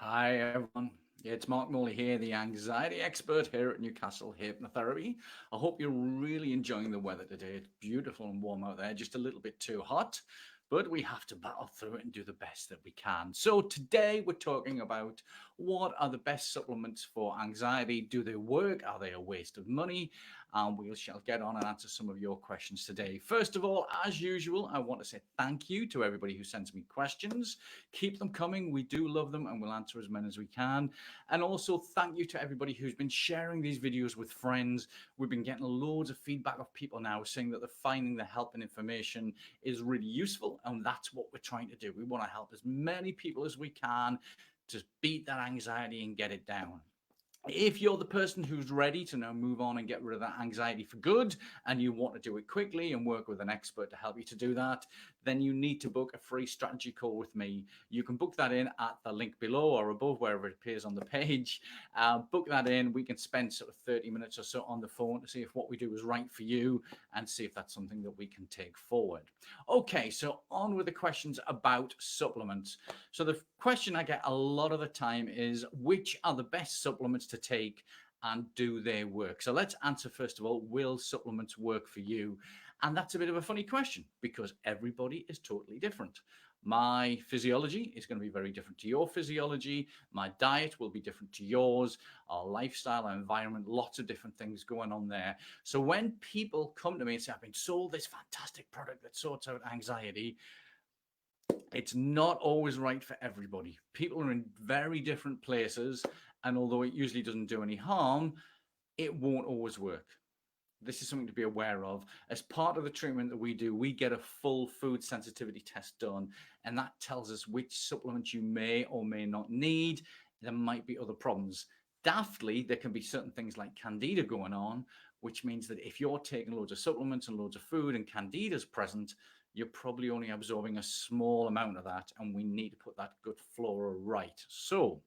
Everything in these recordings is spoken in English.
Hi, everyone. It's Mark Morley here, the anxiety expert here at Newcastle Hypnotherapy. I hope you're really enjoying the weather today. It's beautiful and warm out there, just a little bit too hot, but we have to battle through it and do the best that we can. So, today we're talking about what are the best supplements for anxiety? Do they work? Are they a waste of money? We shall get on and answer some of your questions today. First of all, as usual, I want to say thank you to everybody who sends me questions. Keep them coming. We do love them and we'll answer as many as we can. And also thank you to everybody who's been sharing these videos with friends. We've been getting loads of feedback of people now saying that they're finding the help and information is really useful. And that's what we're trying to do. We want to help as many people as we can to beat that anxiety and get it down. If you're the person who's ready to now move on and get rid of that anxiety for good, and you want to do it quickly and work with an expert to help you to do that, then you need to book a free strategy call with me. You can book that in at the link below or above, wherever it appears on the page. Book that in. We can spend sort of 30 minutes or so on the phone to see if what we do is right for you and see if that's something that we can take forward. Okay, so on with the questions about supplements. So the question I get a lot of the time is, which are the best supplements to take and do they work? So let's answer first of all, will supplements work for you? And that's a bit of a funny question because everybody is totally different. My physiology is going to be very different to your physiology. My diet will be different to yours. Our lifestyle, our environment, lots of different things going on there. So when people come to me and say, I've been sold this fantastic product that sorts out anxiety, it's not always right for everybody. People are in very different places, and although it usually doesn't do any harm, it won't always work. This is something to be aware of. As part of the treatment that we do, we get a full food sensitivity test done, and that tells us which supplements you may or may not need. There might be other problems. Daftly, there can be certain things like candida going on, which means that if you're taking loads of supplements and loads of food and candida is present, you're probably only absorbing a small amount of that, and we need to put that gut flora right. So,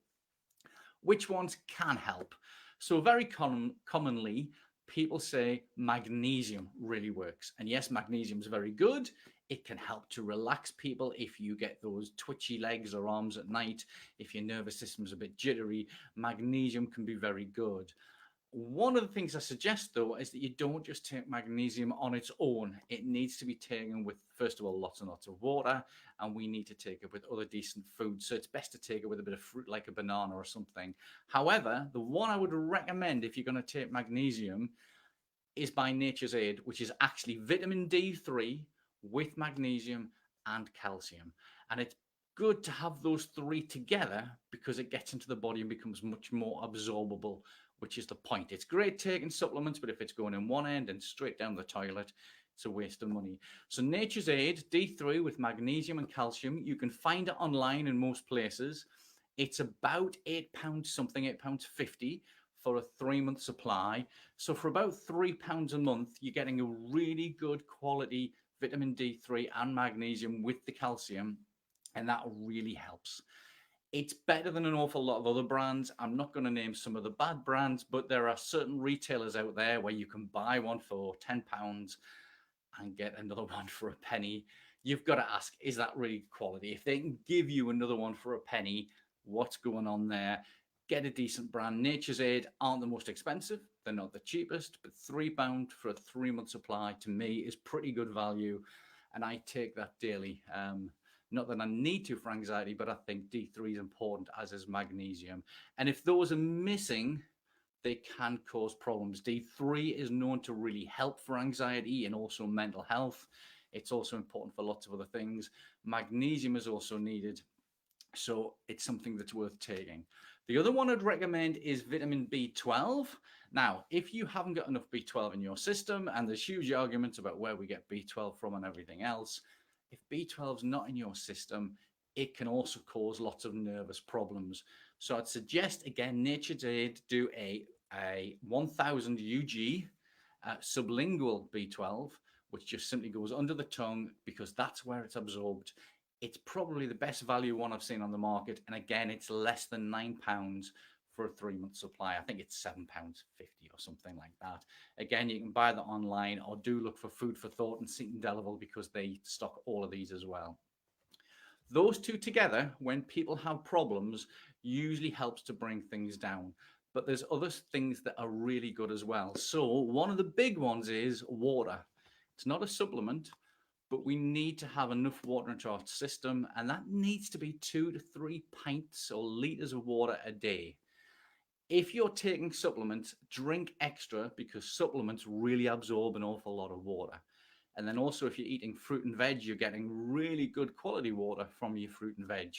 which ones can help? So, very commonly, people say magnesium really works. And yes, magnesium is very good. It can help to relax people if you get those twitchy legs or arms at night, if your nervous system is a bit jittery. Magnesium can be very good. One of the things I suggest, though, is that you don't just take magnesium on its own. It needs to be taken with, first of all, lots and lots of water, and we need to take it with other decent foods. So it's best to take it with a bit of fruit like a banana or something. However, the one I would recommend if you're going to take magnesium is by Nature's Aid, which is actually vitamin D3 with magnesium and calcium. And it's good to have those three together because it gets into the body and becomes much more absorbable, which is the point. It's great taking supplements, but if it's going in one end and straight down the toilet, it's a waste of money. So Nature's Aid, D3 with magnesium and calcium, you can find it online in most places. It's about £8 something, £8.50 for a 3-month supply. So for about £3 a month, you're getting a really good quality vitamin D3 and magnesium with the calcium, and that really helps. It's better than an awful lot of other brands. I'm not going to name some of the bad brands, but there are certain retailers out there where you can buy one for £10 and get another one for a penny. You've got to ask, is that really quality? If they can give you another one for a penny, what's going on there? Get a decent brand. Nature's Aid aren't the most expensive. They're not the cheapest, but £3 for a 3-month supply to me is pretty good value. And I take that daily. Not that I need to for anxiety, but I think D3 is important, as is magnesium. And if those are missing, they can cause problems. D3 is known to really help for anxiety and also mental health. It's also important for lots of other things. Magnesium is also needed, so it's something that's worth taking. The other one I'd recommend is vitamin B12. Now, if you haven't got enough B12 in your system, and there's huge arguments about where we get B12 from and everything else, if B12 is not in your system, it can also cause lots of nervous problems. So I'd suggest, again, Nature's Aid do a 1000 UG sublingual B12, which just simply goes under the tongue because that's where it's absorbed. It's probably the best value one I've seen on the market. And again, it's less than £9 for a 3-month supply. I think it's £7.50 or something like that. Again, you can buy that online, or do look for Food for Thought and Seat and Delaval because they stock all of these as well. Those two together, when people have problems, usually helps to bring things down. But there's other things that are really good as well. So one of the big ones is water. It's not a supplement, but we need to have enough water into our system, and that needs to be 2 to 3 pints or liters of water a day. If you're taking supplements, drink extra because supplements really absorb an awful lot of water. And then also, if you're eating fruit and veg, you're getting really good quality water from your fruit and veg.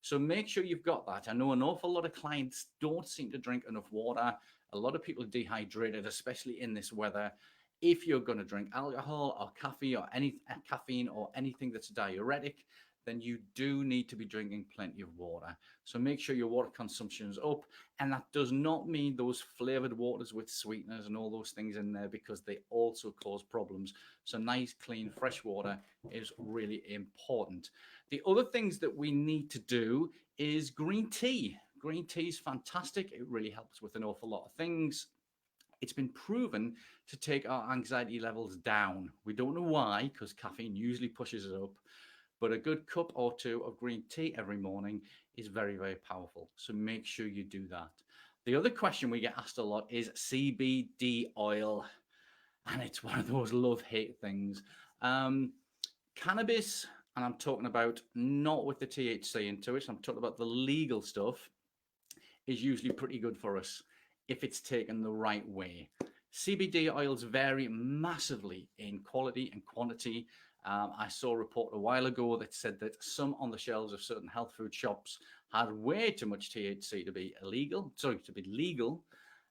So make sure you've got that. I know an awful lot of clients don't seem to drink enough water. A lot of people are dehydrated, especially in this weather. If you're going to drink alcohol or caffeine or anything that's diuretic, then you do need to be drinking plenty of water. So make sure your water consumption is up. And that does not mean those flavored waters with sweeteners and all those things in there, because they also cause problems. So nice, clean, fresh water is really important. The other things that we need to do is green tea. Green tea is fantastic. It really helps with an awful lot of things. It's been proven to take our anxiety levels down. We don't know why, because caffeine usually pushes it up, but a good cup or two of green tea every morning is very, very powerful. So make sure you do that. The other question we get asked a lot is CBD oil, and it's one of those love-hate things. Cannabis, and I'm talking about not with the THC into it, I'm talking about the legal stuff, is usually pretty good for us if it's taken the right way. CBD oils vary massively in quality and quantity. I saw a report a while ago that said that some on the shelves of certain health food shops had way too much THC to be legal,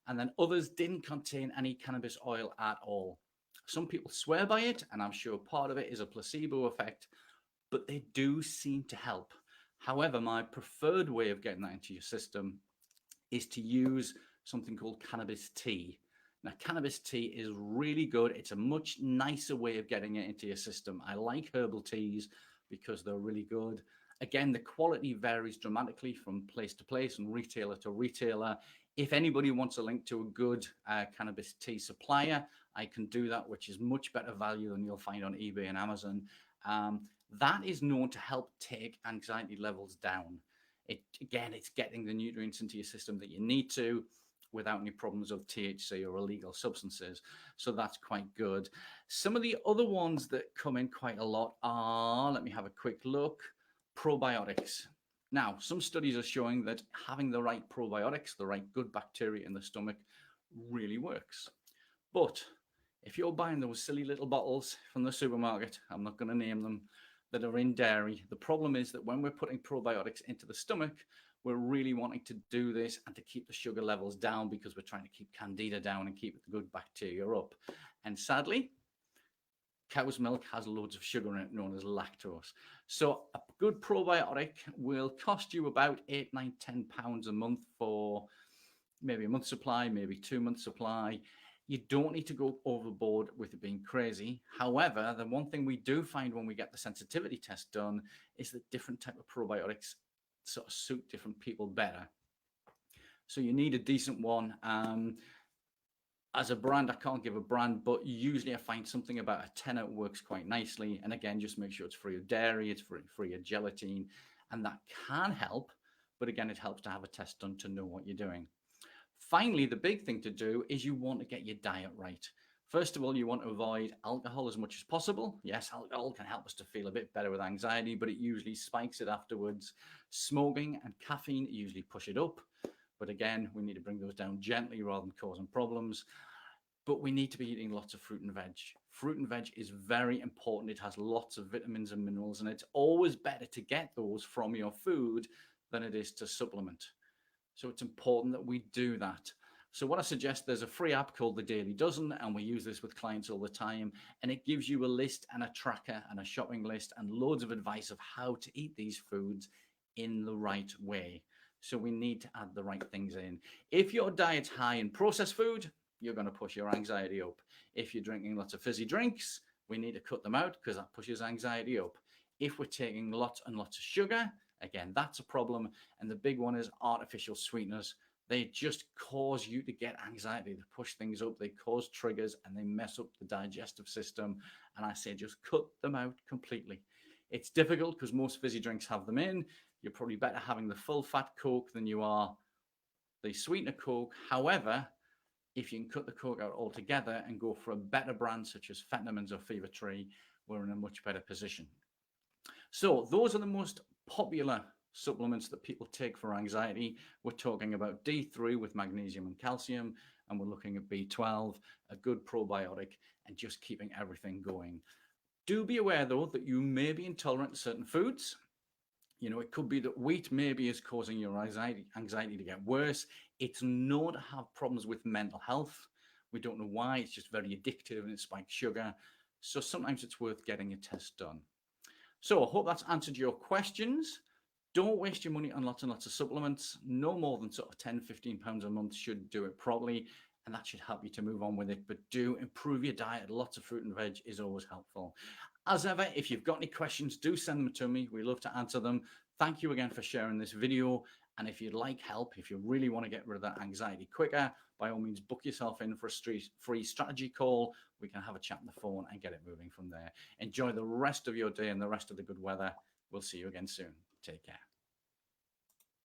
and then others didn't contain any cannabis oil at all. Some people swear by it, and I'm sure part of it is a placebo effect, but they do seem to help. However, my preferred way of getting that into your system is to use something called cannabis tea. Now, cannabis tea is really good. It's a much nicer way of getting it into your system. I like herbal teas because they're really good. Again, the quality varies dramatically from place to place and retailer to retailer. If anybody wants a link to a good cannabis tea supplier, I can do that, which is much better value than you'll find on eBay and Amazon. That is known to help take anxiety levels down. It's getting the nutrients into your system that you need to without any problems of THC or illegal substances. So that's quite good. Some of the other ones that come in quite a lot are, let me have a quick look, probiotics. Now, some studies are showing that having the right probiotics, the right good bacteria in the stomach, really works. But if you're buying those silly little bottles from the supermarket, I'm not going to name them, that are in dairy, the problem is that when we're putting probiotics into the stomach, we're really wanting to do this and to keep the sugar levels down because we're trying to keep candida down and keep the good bacteria up. And sadly, cow's milk has loads of sugar in it, known as lactose. So a good probiotic will cost you about £8, £9, £10 a month for maybe a month's supply, maybe 2 months' supply. You don't need to go overboard with it being crazy. However, the one thing we do find when we get the sensitivity test done is that different type of probiotics sort of suit different people better. So you need a decent one. As a brand, I can't give a brand, but usually I find something about a tenner works quite nicely. And again, just make sure it's free of dairy, it's free of gelatin, and that can help. But again, it helps to have a test done to know what you're doing. Finally, the big thing to do is you want to get your diet right. First of all, you want to avoid alcohol as much as possible. Yes, alcohol can help us to feel a bit better with anxiety, but it usually spikes it afterwards. Smoking and caffeine usually push it up. But again, we need to bring those down gently rather than causing problems. But we need to be eating lots of fruit and veg. Fruit and veg is very important. It has lots of vitamins and minerals, and it's always better to get those from your food than it is to supplement. So it's important that we do that. So what I suggest, there's a free app called The Daily Dozen, and we use this with clients all the time. And it gives you a list and a tracker and a shopping list and loads of advice of how to eat these foods in the right way. So we need to add the right things in. If your diet's high in processed food, you're going to push your anxiety up. If you're drinking lots of fizzy drinks, we need to cut them out because that pushes anxiety up. If we're taking lots and lots of sugar, again, that's a problem. And the big one is artificial sweeteners. They just cause you to get anxiety, to push things up. They cause triggers and they mess up the digestive system. And I say just cut them out completely. It's difficult because most fizzy drinks have them in. You're probably better having the full fat Coke than you are the sweetener Coke. However, if you can cut the Coke out altogether and go for a better brand such as Fetterman's or Fever Tree, we're in a much better position. So those are the most popular supplements that people take for anxiety. We're talking about D3 with magnesium and calcium, and we're looking at B12, a good probiotic, and just keeping everything going. Do be aware, though, that you may be intolerant to certain foods. You know, it could be that wheat maybe is causing your anxiety to get worse. It's known to have problems with mental health. We don't know why. It's just very addictive and it spikes sugar. So sometimes it's worth getting a test done. So I hope that's answered your questions. Don't waste your money on lots and lots of supplements. No more than sort of 10, 15 pounds a month should do it properly. And that should help you to move on with it. But do improve your diet. Lots of fruit and veg is always helpful. As ever, if you've got any questions, do send them to me. We love to answer them. Thank you again for sharing this video. And if you'd like help, if you really want to get rid of that anxiety quicker, by all means, book yourself in for a free strategy call. We can have a chat on the phone and get it moving from there. Enjoy the rest of your day and the rest of the good weather. We'll see you again soon. Take care.